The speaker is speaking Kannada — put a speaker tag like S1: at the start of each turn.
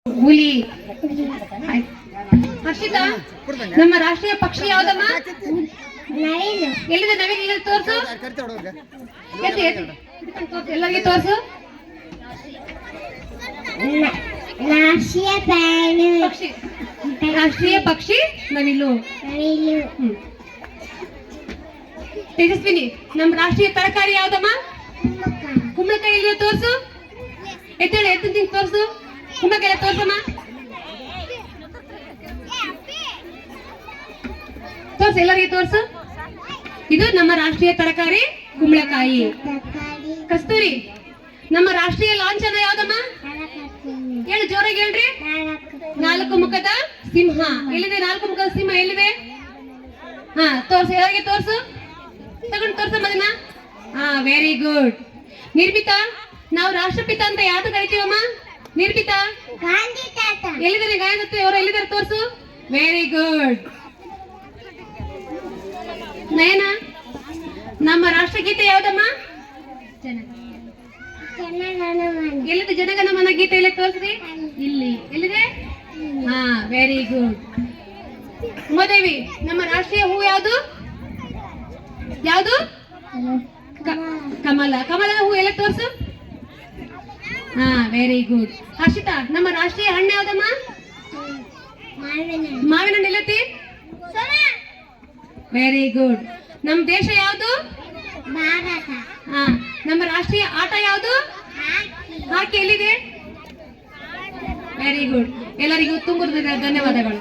S1: ಹುಲಿ. ಹರ್ಷಿತಾ, ನಮ್ಮ ರಾಷ್ಟ್ರೀಯ ಪಕ್ಷಿ ಯಾವ್ದಮ್ಮ? ಎಲ್ಲಿದೆ ನವೀನ್? ಇಲ್ಲಿ ತೋರ್ಸು, ಎಲ್ಲರಿಗೆ ತೋರ್ಸು. ರಾಷ್ಟ್ರೀಯ ಪಕ್ಷಿ ನವಿಲು. ತೇಜಸ್ವಿನಿ, ನಮ್ಮ ರಾಷ್ಟ್ರೀಯ ತರಕಾರಿ ಯಾವ್ದಮ್ಮ? ಕುಂಬಳಕಾಯಿ. ಇಲ್ಲಿ ತೋರ್ಸು, ಎತ್ತೇಳಿ, ಎತ್ತ ತೋರ್ಸು. ಕುಂಬಳಕಾಯಿ ತೋರ್ಸಮ್ಮ, ತೋರ್ಸು, ಎಲ್ಲರಿಗೆ ತೋರ್ಸು. ಇದು ನಮ್ಮ ರಾಷ್ಟ್ರೀಯ ತರಕಾರಿ ಕುಂಬಳಕಾಯಿ. ಕಸ್ತೂರಿ, ನಮ್ಮ ರಾಷ್ಟ್ರೀಯ ಲಾಂಛನ ಯಾವ್ದಮ್ಮ? ಹೇಳಿ, ಜೋರಾಗಿ ಹೇಳ್ರಿ. ನಾಲ್ಕು ಮುಖದ ಸಿಂಹ. ಎಲ್ಲಿದೆ ನಾಲ್ಕು ಮುಖದ ಸಿಂಹ? ಎಲ್ಲಿದೆ? ಹಾ, ತೋರ್ಸು, ಎಲ್ಲರಿಗೆ ತೋರ್ಸು. ತಗೊಂಡು ತೋರ್ಸಮ್ಮ ಅದನ್ನ. ಹಾ, ವೆರಿ ಗುಡ್. ನಿರ್ಮಿತಾ, ನಾವು ರಾಷ್ಟ್ರಪಿತ ಅಂತ ಯಾವ್ದು ಕರಿತೀವಮ್ಮ? ನಿರ್ಮಿತಾ, ಎಲ್ಲಿದ್ದಾರೆ? ಗಾಯನ ಅವರು ಎಲ್ಲಿದ್ದಾರೆ? ತೋರ್ಸು. Very good. ನಯನ, ನಮ್ಮ ರಾಷ್ಟ್ರಗೀತೆ ಯಾವ್ದಮ್ಮ? ಎಲ್ಲಿದೆ ಜನಗಣಮನ ಗೀತೆ? ಇಲ್ಲಿ ತೋರಿಸ್ರಿ. ಇಲ್ಲಿ ಎಲ್ಲಿದೆ? ಹಾ, ವೆರಿ ಗುಡ್. ಉಮಾದೇವಿ, ನಮ್ಮ ರಾಷ್ಟ್ರೀಯ ಹೂ ಯಾವುದು? ಯಾವುದು? ಕಮಲ. ಕಮಲದ ಹೂ ಎಲ್ಲ ತೋರ್ಸು. ಹಾ, ವೆರಿ ಗುಡ್. ಹರ್ಷಿತಾ, ನಮ್ಮ ರಾಷ್ಟ್ರೀಯ ಹಣ್ಣು ಯಾವ್ದಮ್ಮ? ಮಾವಿನ ಹಣ್ಣು. ಎಲ್ಲತಿ? Very good. ನಮ್ಮ ದೇಶ ಯಾವುದು? ಹಾ, ನಮ್ಮ ರಾಷ್ಟ್ರೀಯ ಆಟ ಯಾವುದು? ಹಾಕಿ. ಎಲ್ಲಿದೆ? Very good. ಎಲ್ಲರಿಗೂ ತುಂಬ ಧನ್ಯವಾದಗಳು.